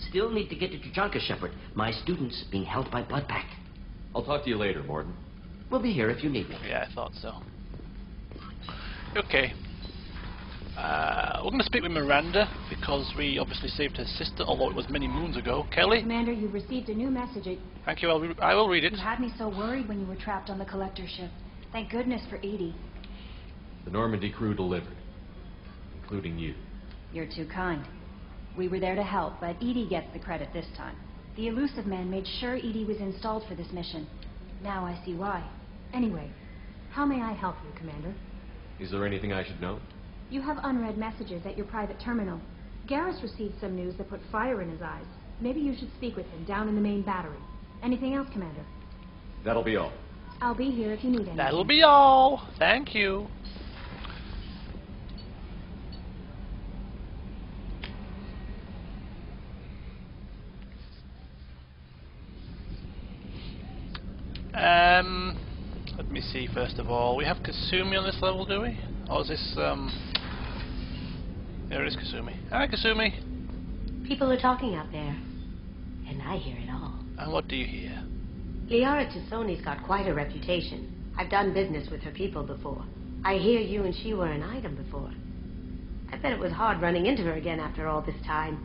Still need to get to Tuchanka, Shepard. My student's being held by Bloodpack. I'll talk to you later, Mordin. We'll be here if you need me. Yeah, I thought so. Okay. We're going to speak with Miranda, because we obviously saved her sister, although it was many moons ago. Kelly? Commander, you've received a new message. Thank you, I will read it. You had me so worried when you were trapped on the collector ship. Thank goodness for Edie. The Normandy crew delivered, including you. You're too kind. We were there to help, but Edie gets the credit this time. The Elusive Man made sure Edie was installed for this mission. Now I see why. Anyway, how may I help you, Commander? Is there anything I should know? You have unread messages at your private terminal. Garrus received some news that put fire in his eyes. Maybe you should speak with him down in the main battery. Anything else, Commander? That'll be all. I'll be here if you need anything. That'll be all. Thank you. Let me see first of all. We have Kasumi on this level, do we? Or is this, There is Kasumi. Hi, Kasumi. People are talking out there, and I hear it all. And what do you hear? Liara Tassoni's got quite a reputation. I've done business with her people before. I hear you and she were an item before. I bet it was hard running into her again after all this time.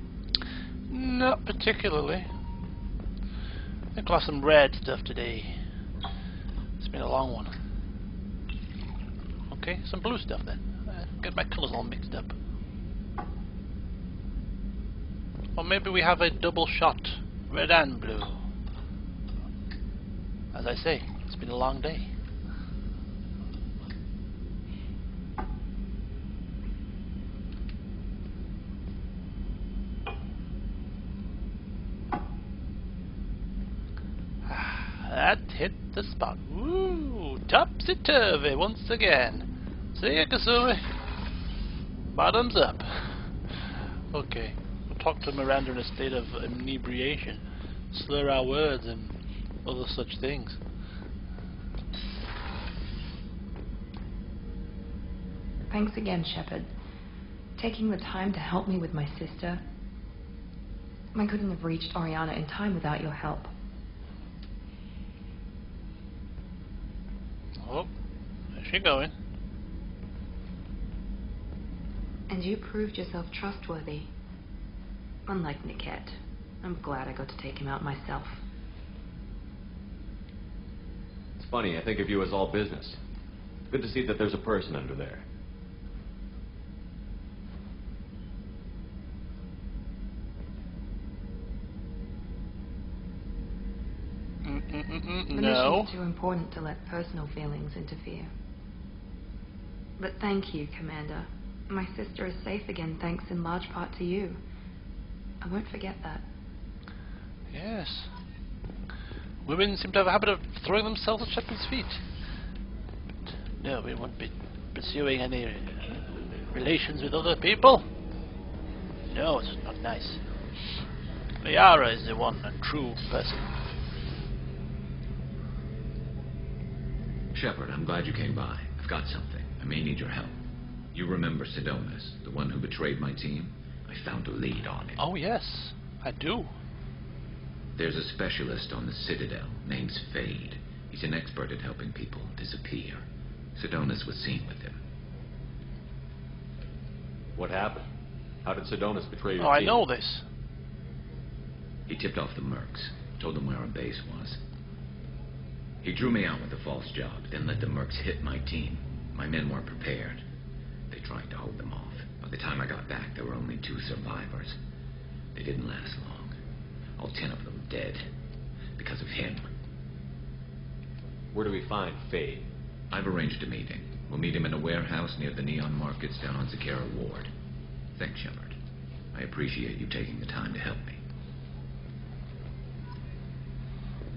Not particularly. I think I'll have some red stuff today. It's been a long one. Okay, some blue stuff then. Get my colours all mixed up. Or maybe we have a double shot, red and blue. As I say, it's been a long day. That hit the spot. Woo! Topsy-turvy once again. See ya, Kasumi. Bottoms up. Okay. We'll talk to Miranda in a state of inebriation. Slur our words and other such things. Thanks again, Shepard. Taking the time to help me with my sister. I couldn't have reached Oriana in time without your help. Oh, where's she going? And you proved yourself trustworthy. Unlike Niket, I'm glad I got to take him out myself. It's funny, I think of you as all business. Good to see that there's a person under there. The No. mission's too important to let personal feelings interfere. But thank you, Commander. My sister is safe again thanks in large part to you. I won't forget that. Yes. Women seem to have a habit of throwing themselves at Shepard's feet. But no, we won't be pursuing any relations with other people. No, it's not nice. Liara is the one and true person. Shepard, I'm glad you came by. I've got something. I may need your help. You remember Sidonis, the one who betrayed my team? I found a lead on him. Oh yes, I do. There's a specialist on the Citadel, name's Fade. He's an expert at helping people disappear. Sidonis was seen with him. What happened? How did Sidonis betray your Oh, I team? know this. He tipped off the Mercs, told them where our base was. He drew me out with a false job, then let the Mercs hit my team. My men weren't prepared. They tried to hold them off. By the time I got back, there were only 2 survivors. They didn't last long. All 10 of them dead. Because of him. Where do we find Fade? I've arranged a meeting. We'll meet him in a warehouse near the Neon Markets down on Zakera Ward. Thanks, Shepard. I appreciate you taking the time to help me.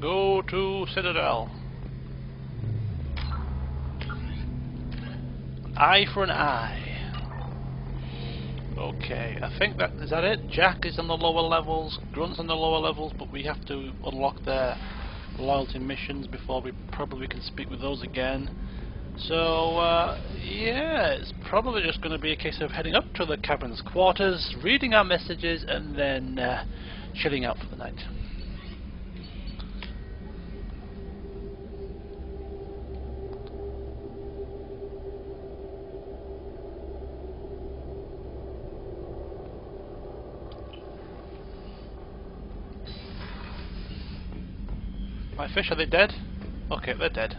Go to Citadel. Eye for an eye. Okay, I think that is that it. Jack is on the lower levels, Grunt's on the lower levels, but we have to unlock their loyalty missions before we probably can speak with those again. So yeah, it's probably just going to be a case of heading up to the Cavern's quarters, reading our messages, and then chilling out for the night. My fish, are they dead? Okay, they're dead.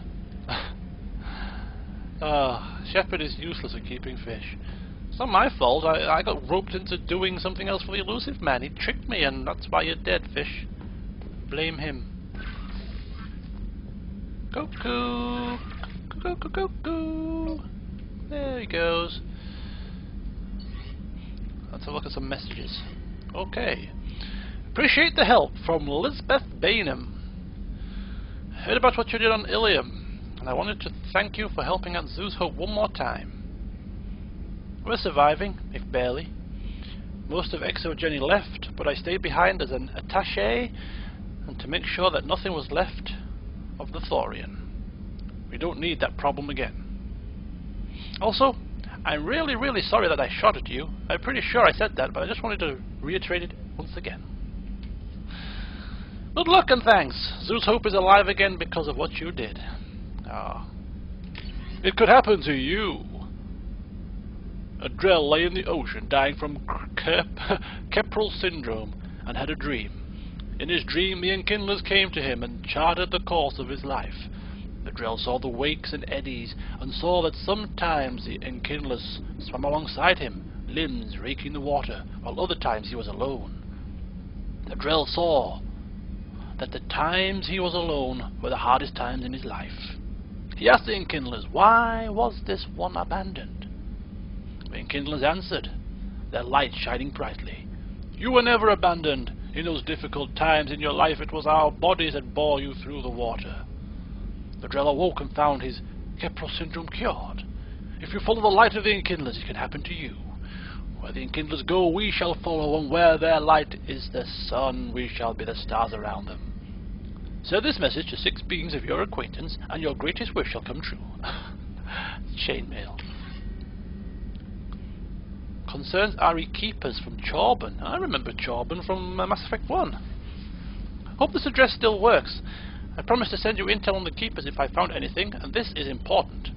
Shepard is useless at keeping fish. It's not my fault. I got roped into doing something else for the elusive man. He tricked me, and that's why you're dead, fish. Blame him. Cuckoo! Cuckoo, cuckoo, cuckoo! There he goes. Let's have a look at some messages. Okay. Appreciate the help from Lisbeth Bainham. Heard about what you did on Ilium, and I wanted to thank you for helping out Zeus Hope one more time. We're surviving, if barely. Most of Exogeny left, but I stayed behind as an attaché and to make sure that nothing was left of the Thorian. We don't need that problem again. Also, I'm really sorry that I shot at you. I'm pretty sure I said that, but I just wanted to reiterate it once again. Good luck and thanks. Zeus Hope is alive again because of what you did. Ah. It could happen to you. Adrel lay in the ocean, dying from Kepral syndrome, and had a dream. In his dream, the Enkindlers came to him and charted the course of his life. Adrel saw the wakes and eddies, and saw that sometimes the Enkindlers swam alongside him, limbs raking the water, while other times he was alone. Adrel saw that the times he was alone were the hardest times in his life. He asked the Enkindlers, why was this one abandoned? The Enkindlers answered, their light shining brightly. You were never abandoned. In those difficult times in your life, it was our bodies that bore you through the water. Adrel awoke and found his Kepral syndrome cured. If you follow the light of the Enkindlers, it can happen to you. Where the Enkindlers go, we shall follow, and where their light is the sun, we shall be the stars around them. Send this message to 6 beings of your acquaintance, and your greatest wish shall come true. Chainmail. Concerns Ari Keepers from Chorban. I remember Chorban from Mass Effect 1. Hope this address still works. I promised to send you intel on the Keepers if I found anything, and this is important.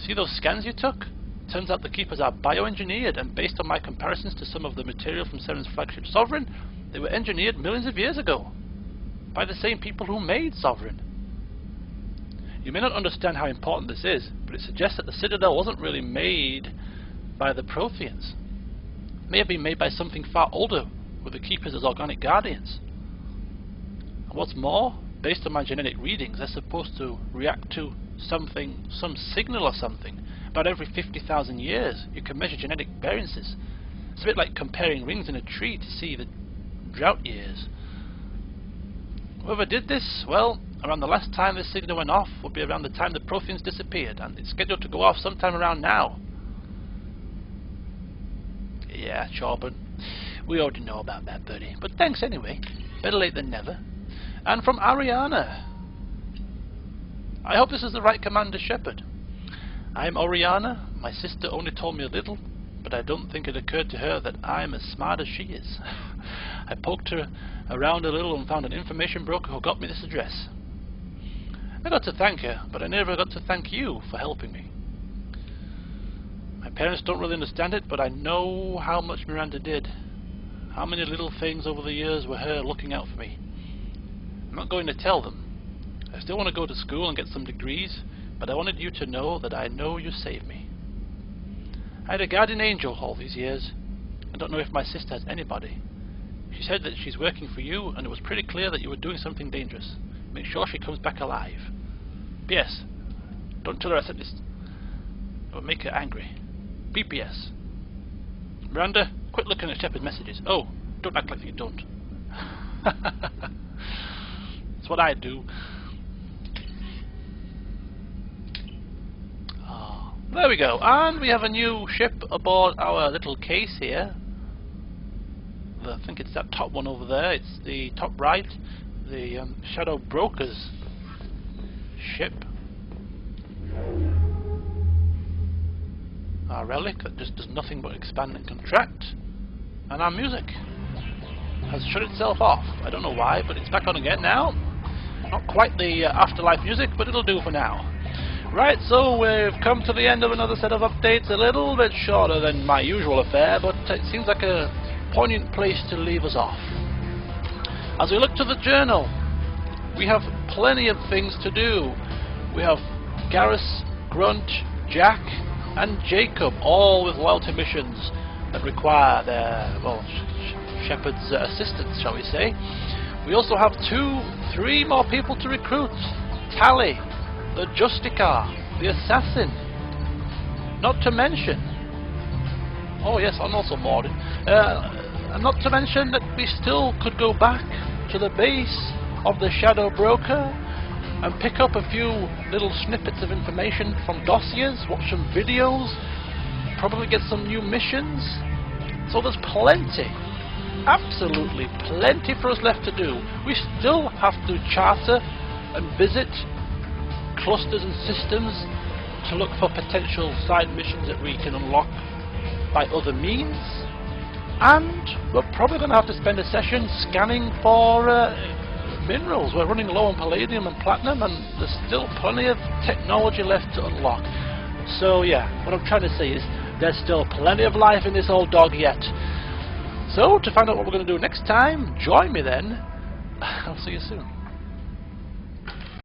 See those scans you took? Turns out the Keepers are bioengineered, and based on my comparisons to some of the material from Seren's flagship Sovereign, they were engineered millions of years ago. By the same people who made Sovereign. You may not understand how important this is, but it suggests that the Citadel wasn't really made by the Protheans. It may have been made by something far older, with the Keepers as organic guardians. And what's more, based on my genetic readings, they're supposed to react to something, some signal or something, about every 50,000 years. You can measure genetic variances. It's a bit like comparing rings in a tree to see the drought years. Whoever did this, well, around the last time this signal went off would be around the time the Protheans disappeared, and it's scheduled to go off sometime around now. Yeah, Chorban. We already know about that, buddy. But thanks anyway. Better late than never. And from Ariana. I hope this is the right Commander Shepard. I'm Oriana. My sister only told me a little, but I don't think it occurred to her that I'm as smart as she is. I poked her around a little and found an information broker who got me this address. I got to thank her, but I never got to thank you for helping me. My parents don't really understand it, but I know how much Miranda did. How many little things over the years were her looking out for me. I'm not going to tell them. I still want to go to school and get some degrees, but I wanted you to know that I know you saved me. I had a guardian angel all these years. I don't know if my sister has anybody. She said that she's working for you, and it was pretty clear that you were doing something dangerous. Make sure she comes back alive. P.S. Don't tell her I said this. It will make her angry. P.P.S. Miranda, quit looking at Shepard's messages. Oh, don't act like you don't. That's what I do. Oh, there we go. And we have a new ship aboard our little case here. I think it's that top one over there. It's the top right. The Shadow Broker's ship. Our relic that just does nothing but expand and contract. And our music. has shut itself off. I don't know why, but it's back on again now. Not quite the afterlife music, but it'll do for now. Right, so we've come to the end of another set of updates, a little bit shorter than my usual affair, but it seems like a poignant place to leave us off. As we look to the journal, we have plenty of things to do. We have Garrus, Grunt, Jack, and Jacob, all with loyalty missions that require their, well, Shepard's assistance, shall we say. We also have 3 more people to recruit. Tali, the Justicar, the Assassin. Not to mention... Oh yes, I'm also Mordin. And not to mention that we still could go back to the base of the Shadow Broker and pick up a few little snippets of information from dossiers, watch some videos, probably get some new missions. So there's plenty, absolutely plenty for us left to do. We still have to charter and visit clusters and systems to look for potential side missions that we can unlock by other means. And we're probably going to have to spend a session scanning for minerals. We're running low on palladium and platinum, and there's still plenty of technology left to unlock. So yeah, what I'm trying to say is there's still plenty of life in this old dog yet. So to find out what we're going to do next time, join me then. I'll see you soon.